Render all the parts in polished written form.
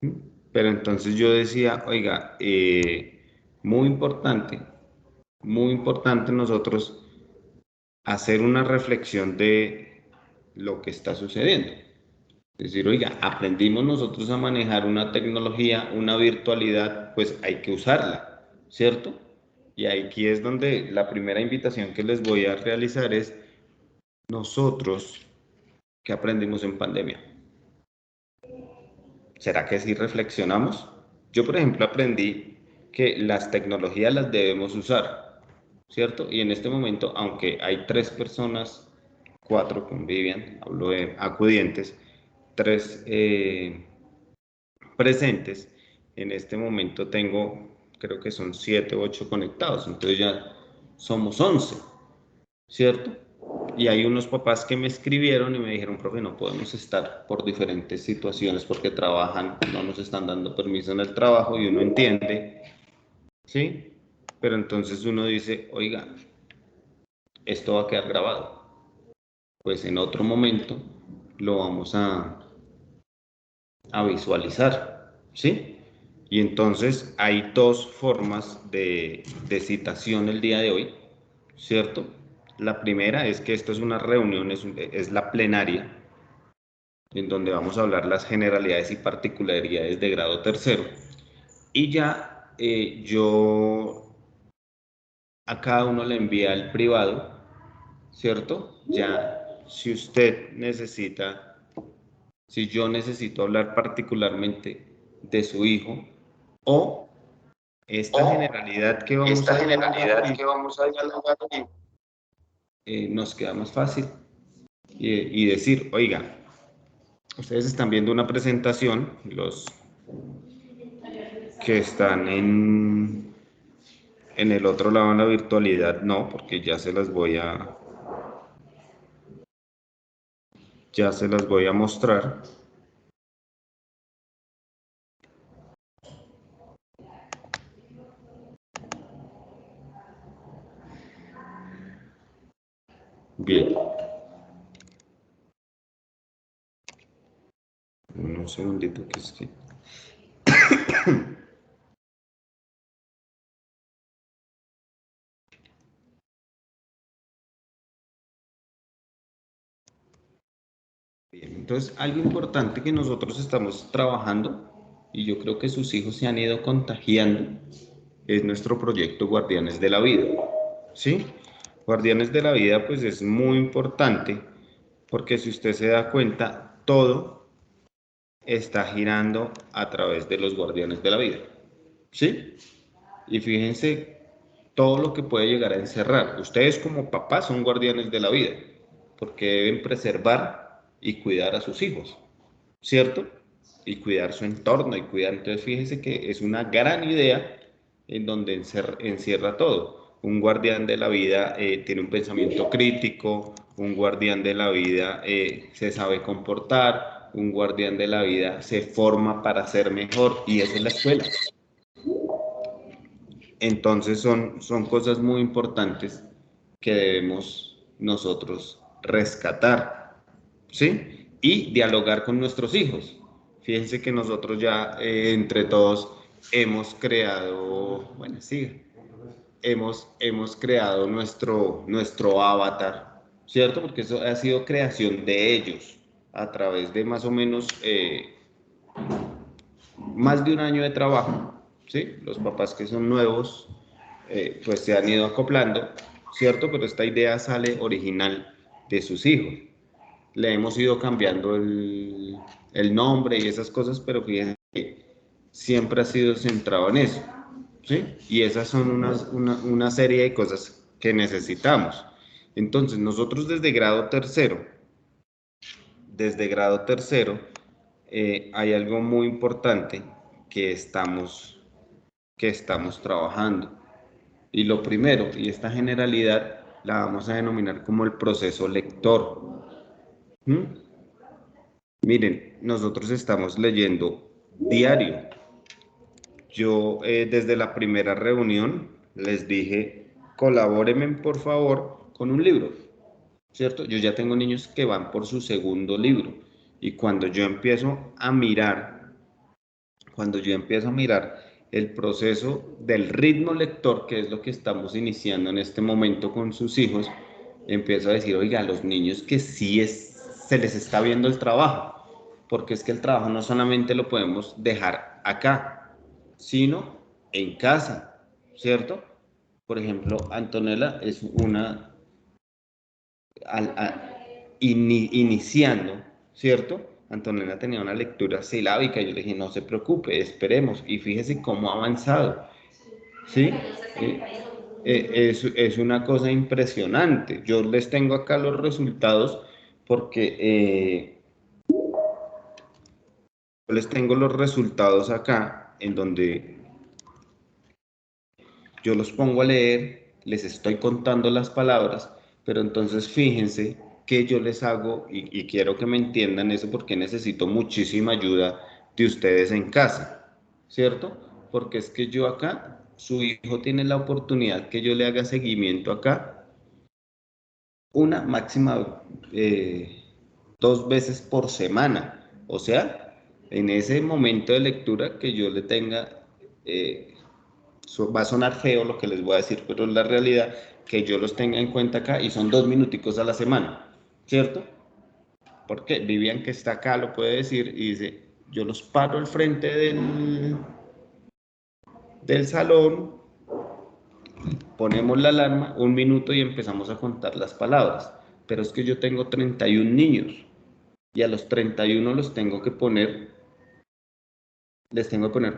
¿Mm? Pero entonces yo decía, oiga, muy importante nosotros hacer una reflexión de lo que está sucediendo. Es decir, oiga, aprendimos nosotros a manejar una tecnología, una virtualidad, pues hay que usarla, ¿cierto? Y aquí es donde la primera invitación que les voy a realizar es nosotros que aprendimos en pandemia. ¿Será que sí reflexionamos? Yo, por ejemplo, aprendí que las tecnologías las debemos usar, ¿cierto? Y en este momento, aunque hay 3 personas, 4 convivian, hablo de acudientes, 3 presentes, en este momento tengo, creo que son 7 u 8 conectados, entonces ya somos 11, ¿cierto? Y hay unos papás que me escribieron y me dijeron, profe, no podemos estar por diferentes situaciones porque trabajan, no nos están dando permiso en el trabajo y uno entiende, ¿sí? Pero entonces uno dice, oiga, esto va a quedar grabado. Pues en otro momento lo vamos a visualizar, ¿sí? Y entonces hay dos formas de citación el día de hoy, ¿cierto? La primera es que esto es una reunión, es la plenaria, en donde vamos a hablar las generalidades y particularidades de grado tercero. Y ya yo a cada uno le envía el privado, ¿cierto? Ya si usted necesita, si yo necesito hablar particularmente de su hijo o esta O generalidad que vamos esta a dialogar generalidad que vamos a dialogar hoy. nos queda más fácil y decir, oiga, ustedes están viendo una presentación, los que están en el otro lado en la virtualidad, no, porque ya se las voy a mostrar. Bien, un segundito que es que... Bien, entonces algo importante que nosotros estamos trabajando y yo creo que sus hijos se han ido contagiando es nuestro proyecto Guardianes de la Vida, ¿sí? Guardianes de la Vida pues es muy importante porque si usted se da cuenta, todo está girando a través de los Guardianes de la Vida, ¿sí? Y fíjense todo lo que puede llegar a encerrar. Ustedes como papás son guardianes de la vida, porque deben preservar y cuidar a sus hijos, ¿cierto? Y cuidar su entorno y cuidar. Entonces fíjense que es una gran idea en donde encierra todo. Un guardián de la vida tiene un pensamiento crítico, un guardián de la vida se sabe comportar, un guardián de la vida se forma para ser mejor y eso es la escuela. Entonces son cosas muy importantes que debemos nosotros rescatar, ¿sí? Y dialogar con nuestros hijos. Fíjense que nosotros ya entre todos hemos creado, bueno, sí, hemos creado nuestro avatar, ¿cierto? Porque eso ha sido creación de ellos a través de más o menos más de un año de trabajo, ¿sí? Los papás que son nuevos, pues se han ido acoplando, ¿cierto? Pero esta idea sale original de sus hijos. Le hemos ido cambiando el nombre y esas cosas, pero fíjense que siempre ha sido centrado en eso, ¿sí? Y esas son una serie de cosas que necesitamos. Entonces, nosotros desde grado tercero, hay algo muy importante que que estamos trabajando. Y lo primero, y esta generalidad la vamos a denominar como el proceso lector. ¿Mm? Miren, nosotros estamos leyendo diario. Yo desde la primera reunión les dije, colabórenme por favor con un libro, ¿cierto? Yo ya tengo niños que van por su segundo libro y cuando yo empiezo a mirar cuando yo empiezo a mirar el proceso del ritmo lector, que es lo que estamos iniciando en este momento con sus hijos, empiezo a decir, oiga, a los niños que se les está viendo el trabajo, porque es que el trabajo no solamente lo podemos dejar acá, sino en casa, ¿cierto? Por ejemplo, Antonella es una, iniciando, ¿cierto? Antonella tenía una lectura silábica y yo le dije, no se preocupe, esperemos, y fíjese cómo ha avanzado, ¿sí? Es una cosa impresionante. Yo les tengo acá los resultados porque yo les tengo los resultados acá en donde yo los pongo a leer, les estoy contando las palabras, pero entonces fíjense que yo les hago, y quiero que me entiendan eso porque necesito muchísima ayuda de ustedes en casa, ¿cierto? Porque es que yo acá, su hijo tiene la oportunidad que yo le haga seguimiento acá, una máxima 2 veces por semana, o sea, en ese momento de lectura que yo le tenga... va a sonar feo lo que les voy a decir, pero es la realidad que yo los tenga en cuenta acá y son 2 minuticos a la semana, ¿cierto? Porque Vivian que está acá lo puede decir y dice, yo los paro al frente del salón, ponemos la alarma, 1 minuto y empezamos a contar las palabras. Pero es que yo tengo 31 niños y a los 31 les tengo que poner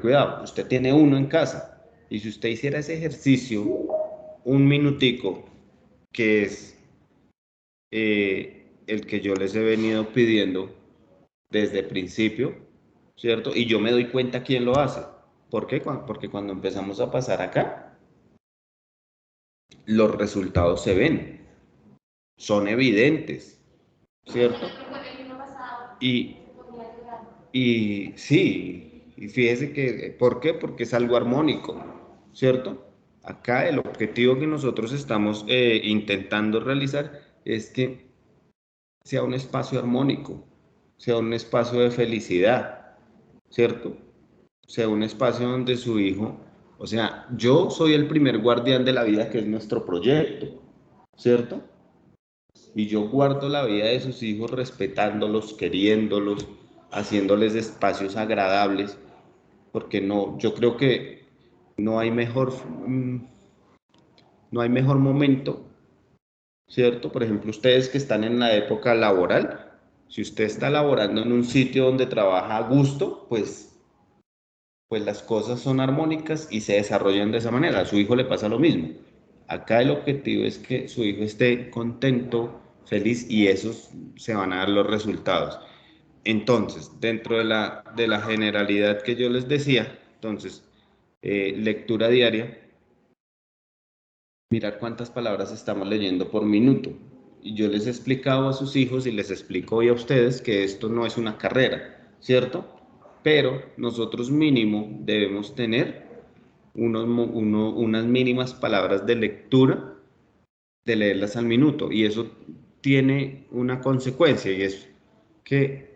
cuidado. Usted tiene uno en casa y si usted hiciera ese ejercicio 1 minutico, que es el que yo les he venido pidiendo desde el principio, ¿cierto? Y yo me doy cuenta quién lo hace. ¿Por qué? Porque cuando empezamos a pasar acá, los resultados se ven, son evidentes, ¿cierto? Y, y sí, y fíjese que, ¿por qué? Porque es algo armónico, ¿cierto? Acá el objetivo que nosotros estamos intentando realizar es que sea un espacio armónico, sea un espacio de felicidad, ¿cierto? Sea un espacio donde su hijo, o sea, yo soy el primer guardián de la vida que es nuestro proyecto, ¿cierto? Y yo guardo la vida de sus hijos respetándolos, queriéndolos, haciéndoles espacios agradables, porque no, yo creo que no hay mejor, no hay mejor momento, ¿cierto? Por ejemplo, ustedes que están en la época laboral, si usted está laborando en un sitio donde trabaja a gusto, pues las cosas son armónicas y se desarrollan de esa manera. A su hijo le pasa lo mismo. Acá el objetivo es que su hijo esté contento, feliz y esos se van a dar los resultados. Entonces, dentro de la generalidad que yo les decía, entonces, lectura diaria, mirar cuántas palabras estamos leyendo por minuto. Y yo les he explicado a sus hijos y les explico hoy a ustedes que esto no es una carrera, ¿cierto? Pero nosotros mínimo debemos tener unas mínimas palabras de lectura, de leerlas al minuto. Y eso tiene una consecuencia y es que,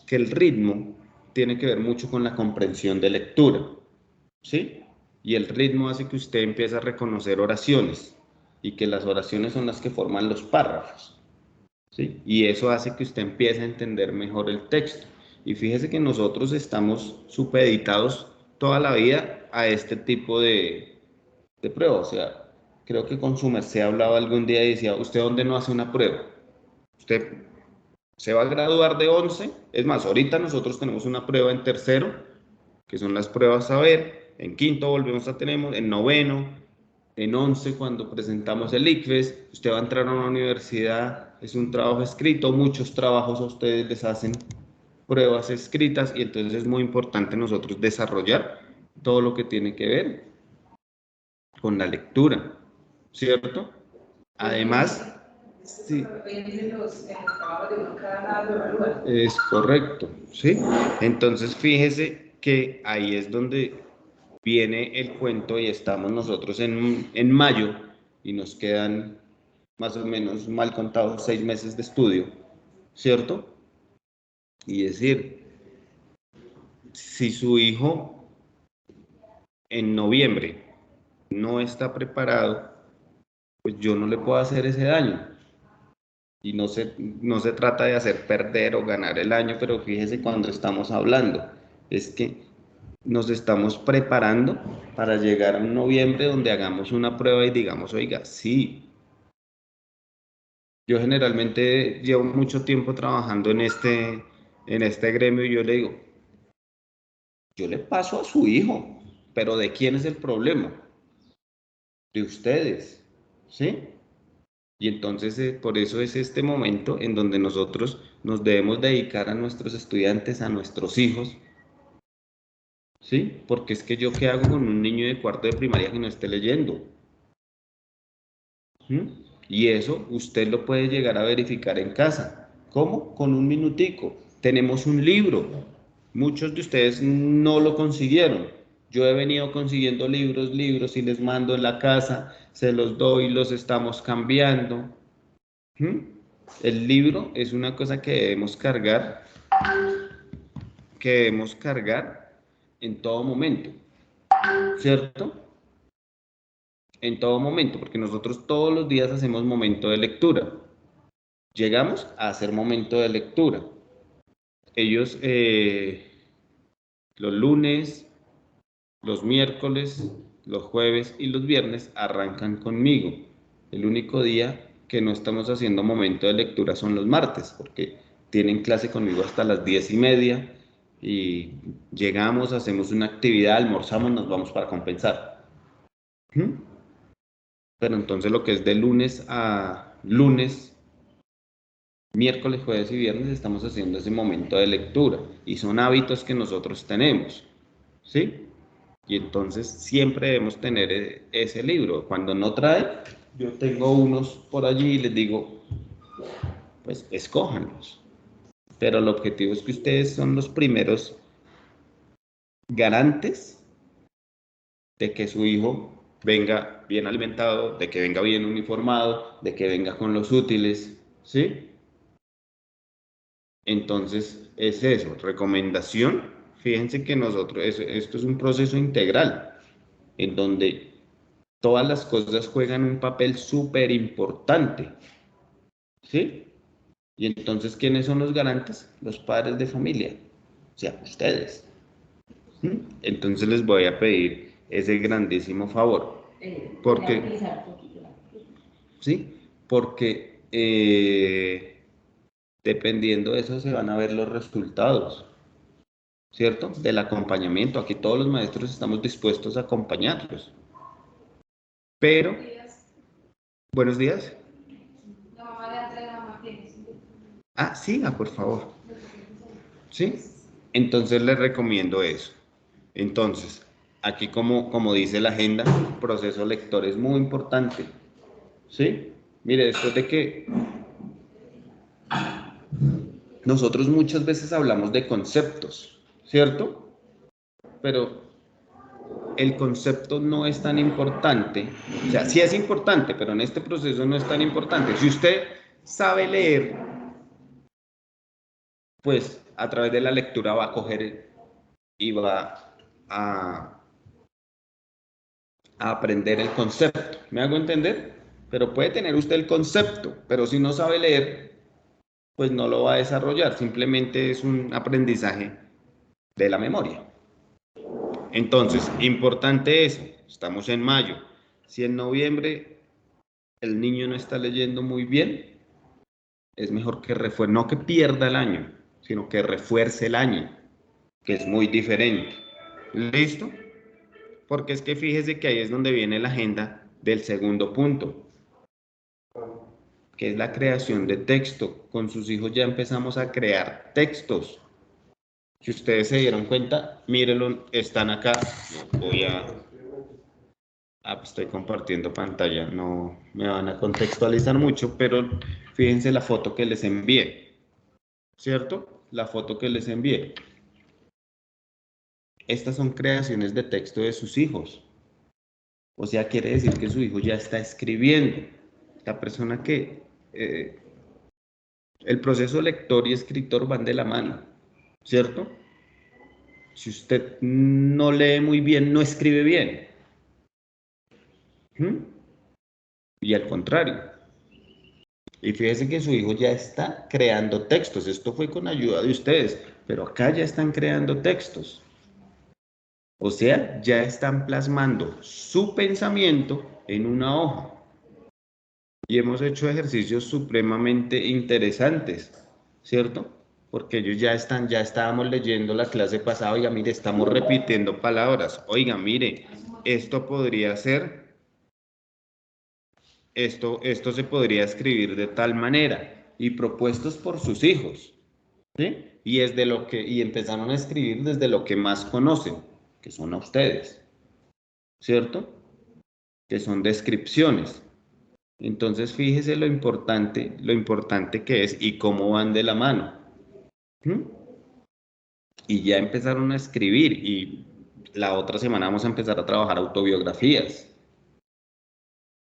que el ritmo tiene que ver mucho con la comprensión de lectura, ¿sí? Y el ritmo hace que usted empiece a reconocer oraciones y que las oraciones son las que forman los párrafos, ¿sí? Y eso hace que usted empiece a entender mejor el texto. Y fíjese que nosotros estamos supeditados toda la vida a este tipo de prueba. O sea, creo que con su merced hablaba algún día y decía, ¿usted dónde no hace una prueba? Usted se va a graduar de 11. Es más, ahorita nosotros tenemos una prueba en tercero, que son las pruebas saber, en quinto volvemos a tener, en noveno, en 11 cuando presentamos el ICFES, usted va a entrar a una universidad, es un trabajo escrito, muchos trabajos a ustedes les hacen pruebas escritas y entonces es muy importante nosotros desarrollar todo lo que tiene que ver con la lectura, ¿cierto? Además, sí, es correcto, ¿sí? Entonces fíjese que ahí es donde viene el cuento y estamos nosotros en mayo y nos quedan más o menos mal contados 6 meses de estudio, ¿cierto? Y decir, si su hijo en noviembre no está preparado, pues yo no le puedo hacer ese daño. Y no se trata de hacer perder o ganar el año, pero fíjese cuando estamos hablando, es que nos estamos preparando para llegar a un noviembre donde hagamos una prueba y digamos, oiga, sí, yo generalmente llevo mucho tiempo trabajando en este gremio y yo le digo, yo le paso a su hijo, pero ¿de quién es el problema? De ustedes, ¿sí? Y entonces por eso es este momento en donde nosotros nos debemos dedicar a nuestros estudiantes, a nuestros hijos, ¿sí? Porque es que yo qué hago con un niño de cuarto de primaria que no esté leyendo. ¿Mm? Y eso usted lo puede llegar a verificar en casa. ¿Cómo? Con un minutico. Tenemos un libro. Muchos de ustedes no lo consiguieron. Yo he venido consiguiendo libros y les mando en la casa, se los doy, los estamos cambiando. ¿Mm? El libro es una cosa que debemos cargar en todo momento, ¿cierto? En todo momento, porque nosotros todos los días hacemos momento de lectura. Llegamos a hacer momento de lectura. Ellos los lunes, los miércoles, los jueves y los viernes arrancan conmigo. El único día que no estamos haciendo momento de lectura son los martes, porque tienen clase conmigo hasta las 10:30 y llegamos, hacemos una actividad, almorzamos, nos vamos para compensar. ¿Mm? Pero entonces lo que es de lunes a lunes, miércoles, jueves y viernes estamos haciendo ese momento de lectura y son hábitos que nosotros tenemos, ¿sí? Y entonces siempre debemos tener ese libro. Cuando no trae, yo tengo unos por allí y les digo, pues escójanlos. Pero el objetivo es que ustedes son los primeros garantes de que su hijo venga bien alimentado, de que venga bien uniformado, de que venga con los útiles, ¿sí? Entonces, es eso, recomendación. Fíjense que nosotros, esto es un proceso integral, en donde todas las cosas juegan un papel súper importante, ¿sí? Y entonces, ¿quiénes son los garantes? Los padres de familia, o sea, ustedes. ¿Mm? Entonces les voy a pedir ese grandísimo favor, porque, ¿sí? Porque dependiendo de eso se van a ver los resultados, ¿cierto? Del acompañamiento. Aquí todos los maestros estamos dispuestos a acompañarlos. Pero, buenos días. La mamá de Andrea Martínez. Ah, siga, por favor. ¿Sí? Entonces les recomiendo eso. Entonces, aquí como dice la agenda, proceso lector es muy importante. ¿Sí? Mire, después de que nosotros muchas veces hablamos de conceptos, ¿cierto? Pero el concepto no es tan importante, o sea, sí es importante, pero en este proceso no es tan importante. Si usted sabe leer, pues a través de la lectura va a coger y va a aprender el concepto. ¿Me hago entender? Pero puede tener usted el concepto, pero si no sabe leer, pues no lo va a desarrollar. Simplemente es un aprendizaje de la memoria. Entonces, importante eso. Estamos en mayo. Si en noviembre el niño no está leyendo muy bien, es mejor que refuerce, no que pierda el año, sino que refuerce el año, que es muy diferente. ¿Listo? Porque es que fíjese que ahí es donde viene la agenda del segundo punto, que es la creación de texto. Con sus hijos ya empezamos a crear textos. Si ustedes se dieron cuenta, mírenlo, están acá. Voy a... estoy compartiendo pantalla, no me van a contextualizar mucho, pero fíjense la foto que les envié, ¿cierto? La foto que les envié. Estas son creaciones de texto de sus hijos. O sea, quiere decir que su hijo ya está escribiendo. La persona que... el proceso lector y escritor van de la mano, ¿cierto? Si usted no lee muy bien, no escribe bien. ¿Mm? Y al contrario. Y fíjese que su hijo ya está creando textos. Esto fue con ayuda de ustedes, pero acá ya están creando textos. O sea, ya están plasmando su pensamiento en una hoja. Y hemos hecho ejercicios supremamente interesantes, ¿cierto? Porque ellos ya estábamos leyendo la clase pasada, oiga, mire, estamos repitiendo palabras, oiga, mire, esto podría ser, esto se podría escribir de tal manera, y propuestos por sus hijos, ¿sí? Y empezaron a escribir desde lo que más conocen, que son a ustedes, ¿cierto? Que son descripciones. Entonces, fíjese lo importante que es y cómo van de la mano. ¿Mm? Y ya empezaron a escribir y la otra semana vamos a empezar a trabajar autobiografías,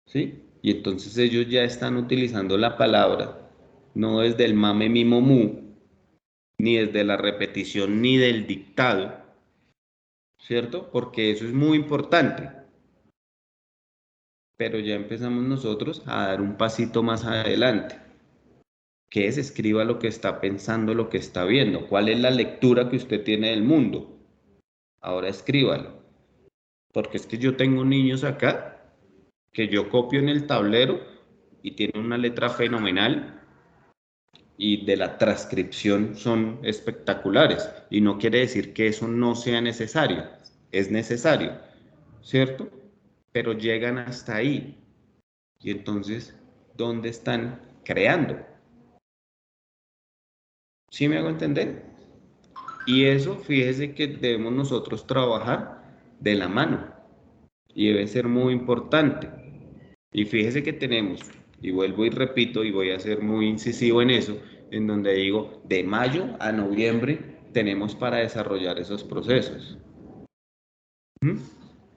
¿sí? Y entonces ellos ya están utilizando la palabra, no desde el mame mimo mu, ni desde la repetición, ni del dictado, ¿cierto? Porque eso es muy importante. Pero ya empezamos nosotros a dar un pasito más adelante. ¿Qué es? Escriba lo que está pensando, lo que está viendo. ¿Cuál es la lectura que usted tiene del mundo? Ahora escríbalo. Porque es que yo tengo niños acá que yo copio en el tablero y tienen una letra fenomenal y de la transcripción son espectaculares. Y no quiere decir que eso no sea necesario. Es necesario, ¿cierto? Pero llegan hasta ahí. Y entonces, ¿dónde están creando? ¿Sí me hago entender? Y eso, fíjese que debemos nosotros trabajar de la mano y debe ser muy importante. Y fíjese que tenemos, y vuelvo y repito, y voy a ser muy incisivo en eso, en donde digo, de mayo a noviembre tenemos para desarrollar esos procesos. ¿Mm?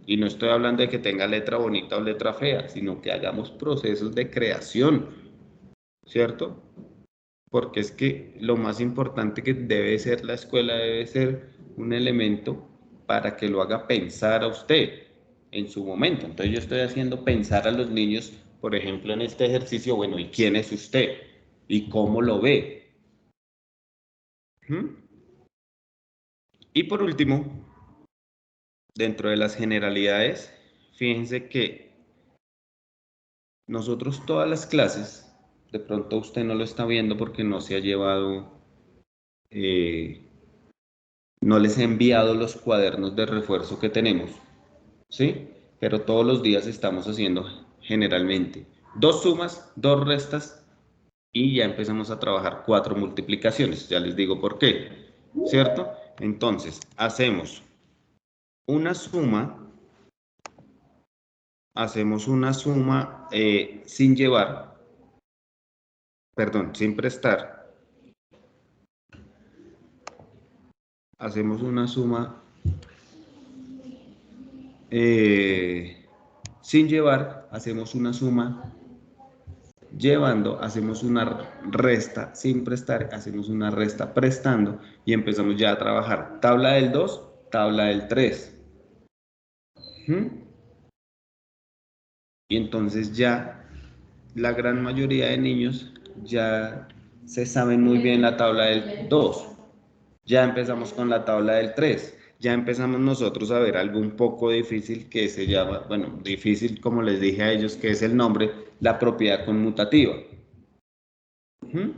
Y no estoy hablando de que tenga letra bonita o letra fea, sino que hagamos procesos de creación, ¿cierto? Porque es que lo más importante que debe ser la escuela debe ser un elemento para que lo haga pensar a usted en su momento. Entonces yo estoy haciendo pensar a los niños, por ejemplo, en este ejercicio, bueno, ¿y quién es usted? ¿Y cómo lo ve? ¿Mm? Y por último, dentro de las generalidades, fíjense que nosotros todas las clases, de pronto usted no lo está viendo porque no se ha llevado eh, no les he enviado los cuadernos de refuerzo que tenemos, ¿sí? Pero todos los días estamos haciendo generalmente dos sumas, dos restas y ya empezamos a trabajar cuatro multiplicaciones. Ya les digo por qué, ¿cierto? Entonces, una suma, hacemos una suma sin llevar, perdón, sin prestar, hacemos una suma sin llevar, hacemos una suma llevando, hacemos una resta sin prestar, hacemos una resta prestando y empezamos ya a trabajar tabla del 2, tabla del 3. ¿Mm? Y entonces ya la gran mayoría de niños ya se saben muy bien la tabla del 2. Ya empezamos con la tabla del 3. Ya empezamos nosotros a ver algo un poco difícil que se llama, bueno, difícil como les dije a ellos, que es el nombre, la propiedad conmutativa. ¿Mm?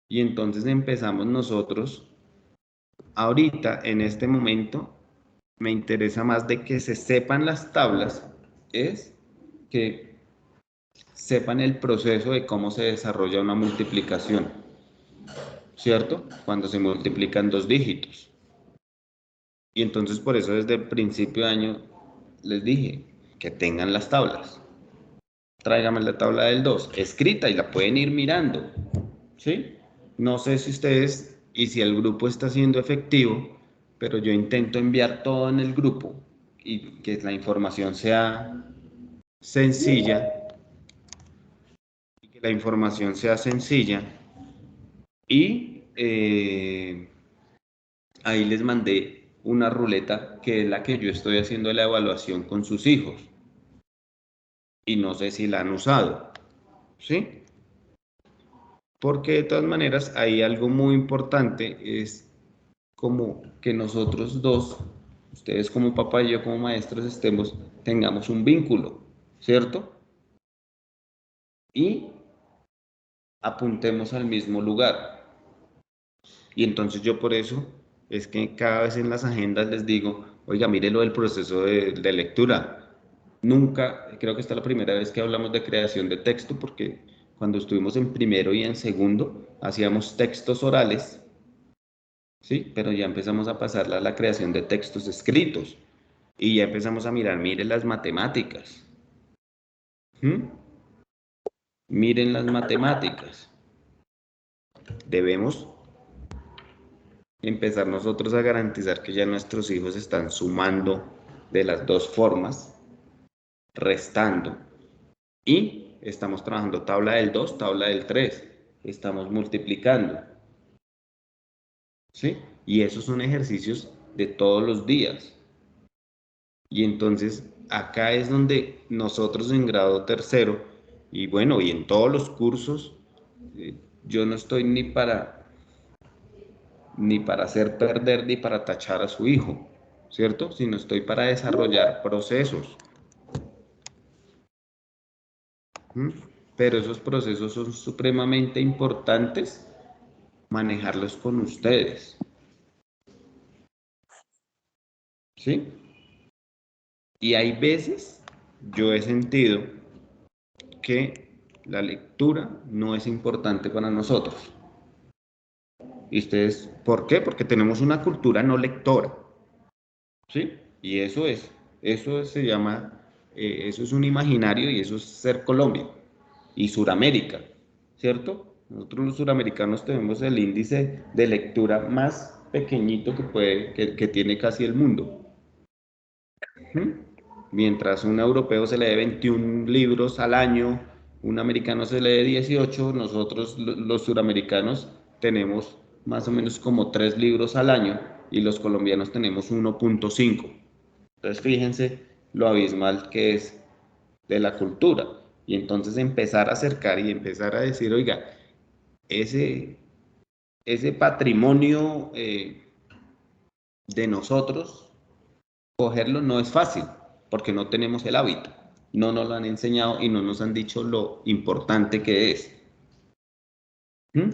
Y entonces empezamos nosotros, ahorita, en este momento, me interesa más de que se sepan las tablas, es que sepan el proceso de cómo se desarrolla una multiplicación, ¿cierto? Cuando se multiplican dos dígitos. Y entonces por eso desde el principio de año les dije que tengan las tablas. Tráigame la tabla del 2 escrita y la pueden ir mirando, ¿sí? No sé si ustedes y si el grupo está siendo efectivo, pero yo intento enviar todo en el grupo y que la información sea sencilla, y que la información sea sencilla y ahí les mandé una ruleta que es la que yo estoy haciendo la evaluación con sus hijos. Y no sé si la han usado, ¿sí? Porque de todas maneras hay algo muy importante, es como que nosotros dos, ustedes como papá y yo como maestros, tengamos un vínculo, ¿cierto? Y apuntemos al mismo lugar. Y entonces yo por eso es que cada vez en las agendas les digo, oiga, mire lo del proceso de lectura. Nunca, creo que esta es la primera vez que hablamos de creación de texto, porque cuando estuvimos en primero y en segundo hacíamos textos orales, ¿sí? Pero ya empezamos a pasarla a la creación de textos escritos y ya empezamos a mirar, mire las matemáticas. ¿Mm? Miren las matemáticas. Debemos empezar nosotros a garantizar que ya nuestros hijos están sumando de las dos formas, restando, y estamos trabajando tabla del 2, tabla del 3, estamos multiplicando, ¿sí? Y esos son ejercicios de todos los días. Y entonces acá es donde nosotros en grado tercero, y bueno, y en todos los cursos, yo no estoy ni para hacer perder ni para tachar a su hijo, ¿cierto? Sino estoy para desarrollar procesos. ¿Mm? Pero esos procesos son supremamente importantes manejarlos con ustedes, ¿sí? Y hay veces, yo he sentido que la lectura no es importante para nosotros. ¿Y ustedes por qué? Porque tenemos una cultura no lectora, ¿sí? Y eso se llama, eso es un imaginario y eso es ser Colombia y Suramérica, ¿cierto? Nosotros los suramericanos tenemos el índice de lectura más pequeñito que tiene casi el mundo. ¿Mm? Mientras un europeo se lee 21 libros al año, un americano se lee 18, nosotros los suramericanos tenemos más o menos como 3 libros al año y los colombianos tenemos 1.5. Entonces fíjense lo abismal que es de la cultura. Y entonces empezar a acercar y empezar a decir, oiga, ese, ese patrimonio de nosotros, cogerlo no es fácil, porque no tenemos el hábito, no nos lo han enseñado y no nos han dicho lo importante que es. ¿Mm?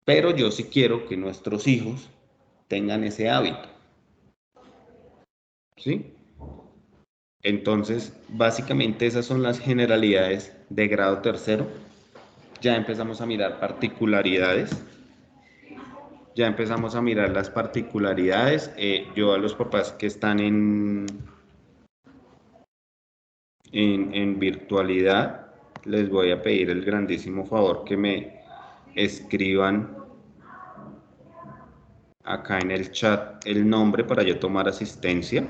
Pero yo sí quiero que nuestros hijos tengan ese hábito, ¿sí? Entonces, básicamente esas son las generalidades de grado tercero. Ya empezamos a mirar particularidades. Ya empezamos a mirar las particularidades. Yo a los papás que están en virtualidad, les voy a pedir el grandísimo favor que me escriban acá en el chat el nombre para yo tomar asistencia.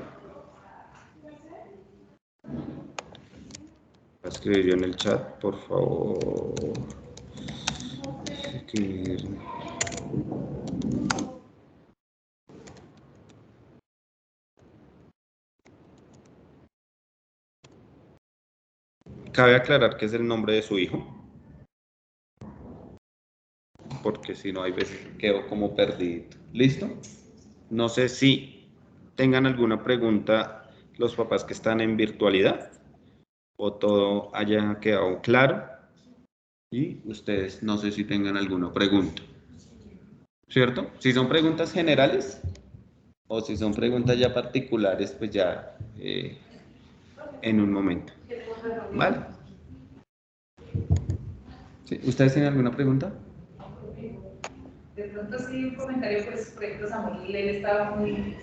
Voy a escribir yo en el chat, por favor. Escribir. Cabe aclarar que es el nombre de su hijo, porque si no hay veces que quedo como perdido. ¿Listo? No sé si tengan alguna pregunta los papás que están en virtualidad o todo haya quedado claro y ustedes no sé si tengan alguna pregunta, ¿cierto? Si son preguntas generales o si son preguntas ya particulares, pues ya en un momento. ¿Vale? ¿Sí? ¿Ustedes tienen alguna pregunta? De pronto sí un comentario, pues, por ejemplo, Samuel, él estaba muy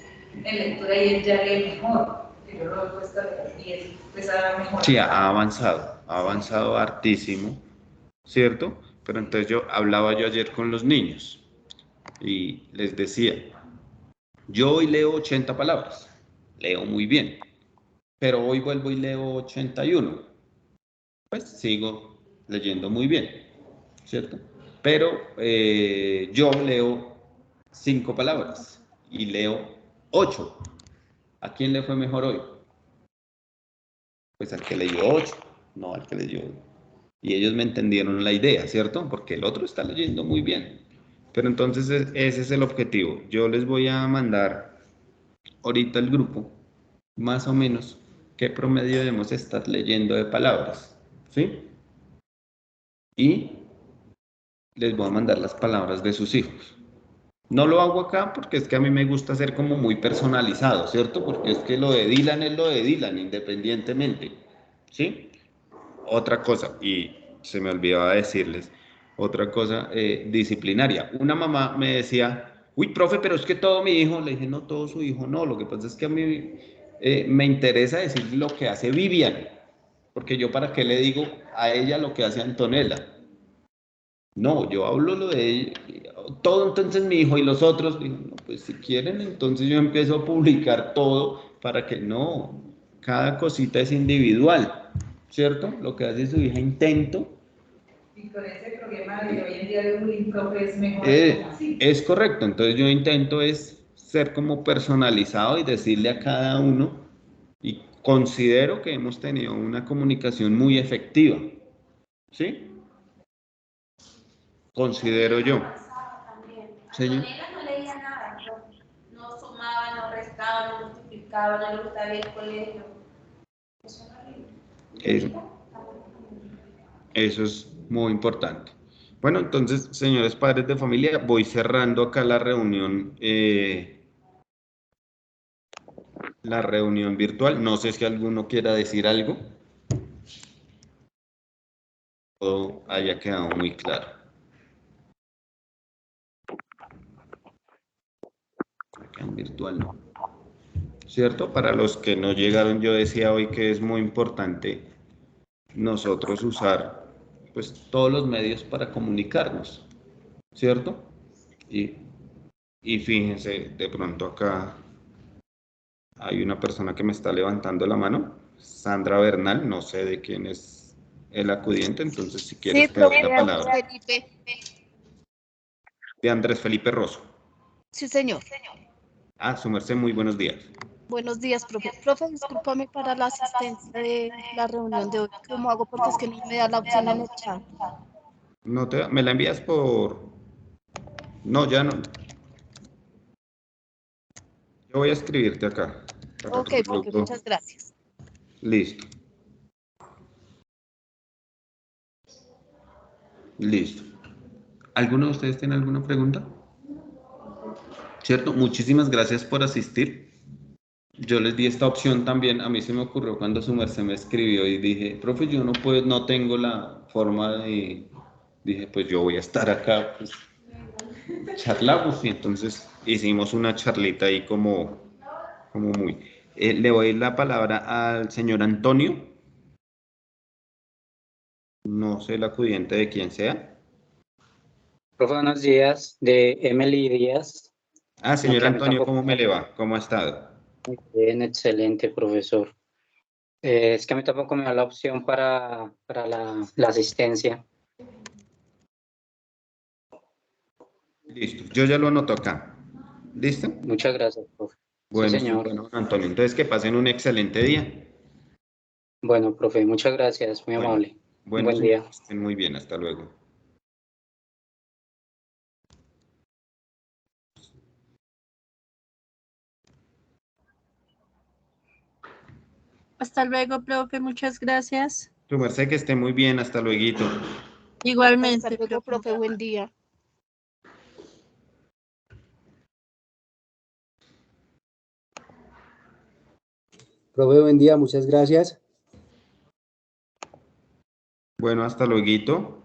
en lectura y él ya lee mejor, que yo lo he puesto a leer y él pues ha mejorado. Sí, ha avanzado hartísimo, ¿cierto? Pero entonces hablaba yo ayer con los niños y les decía, yo hoy leo 80 palabras, leo muy bien, pero hoy vuelvo y leo 81, pues sigo leyendo muy bien, ¿cierto? Pero yo leo 5 palabras y leo 8. ¿A quién le fue mejor hoy? Pues al que leyó 8, no al que leyó. Y ellos me entendieron la idea, ¿cierto? Porque el otro está leyendo muy bien. Pero entonces ese es el objetivo. Yo les voy a mandar ahorita el grupo, más o menos, qué promedio debemos estar leyendo de palabras, ¿sí? Y les voy a mandar las palabras de sus hijos. No lo hago acá porque es que a mí me gusta ser como muy personalizado, ¿cierto? Porque es que lo de Dylan es lo de Dylan, independientemente, ¿sí? Otra cosa, y se me olvidaba decirles, otra cosa disciplinaria. Una mamá me decía, uy, profe, pero es que todo mi hijo, le dije, no, todo su hijo, no, lo que pasa es que a mí me interesa decir lo que hace Vivian, porque yo para qué le digo a ella lo que hace Antonella. No, yo hablo lo de ella, todo entonces mi hijo y los otros, digo, no, pues si quieren, entonces yo empiezo a publicar todo para que no, cada cosita es individual, ¿cierto? Lo que hace su hija intento. Y con ese problema de hoy en día de bullying, profe, es mejor así. Es correcto, entonces yo intento es ser como personalizado y decirle a cada uno, y considero que hemos tenido una comunicación muy efectiva, ¿sí? Considero yo. Señor. Antonella no leía nada, no sumaba, no restaba, no multiplicaba, no le gustaba ir al colegio. Eso es horrible. Eso es muy importante. Bueno, entonces, señores padres de familia, voy cerrando acá la reunión virtual. No sé si alguno quiera decir algo o haya quedado muy claro. Acá en virtual no. ¿Cierto? Para los que no llegaron, yo decía hoy que es muy importante nosotros usar pues todos los medios para comunicarnos, ¿cierto? Y fíjense, de pronto acá hay una persona que me está levantando la mano, Sandra Bernal, no sé de quién es el acudiente, entonces si quieres Sí, te doy profe la palabra. Felipe. De Andrés Felipe Rosso. Sí, señor. Ah, su merced, muy buenos días. Buenos días, profe. Profe, discúlpame para la asistencia de la reunión de hoy. ¿Cómo hago? Porque es que no me da la opción en el chat. No te, ¿me la envías por...? No, ya no. Yo voy a escribirte acá. Ok, profe, muchas gracias. Listo. Listo. ¿Alguno de ustedes tiene alguna pregunta? ¿Cierto? Muchísimas gracias por asistir. Yo les di esta opción también, a mí se me ocurrió cuando su merced me escribió y dije, profe, yo no puedo, no tengo la forma de, dije, pues yo voy a estar acá, pues charlamos y entonces hicimos una charlita ahí como muy. Le doy la palabra al señor Antonio, no sé el acudiente de quién sea. Profe, buenos días, de Emily Díaz. Ah, No, señor que a mí Antonio, tampoco ¿cómo me me le va? ¿Cómo ha estado? muy bien, excelente, profesor. Es que a mí tampoco me da la opción para la asistencia. Listo, yo ya lo anoto acá. ¿Listo? Muchas gracias, profe. Sí, Bueno, señor. bueno, Antonio, entonces que pasen un excelente día. Bueno, profe, muchas gracias, muy Bueno, amable. Un bueno, buen señor, día. que estén muy bien, hasta luego. Hasta luego, profe. Muchas gracias. Tu merced, que esté muy bien, hasta luego. Hasta Igualmente, luego, profe. profe. Buen día. Profe, buen día, muchas gracias. Bueno, hasta luego.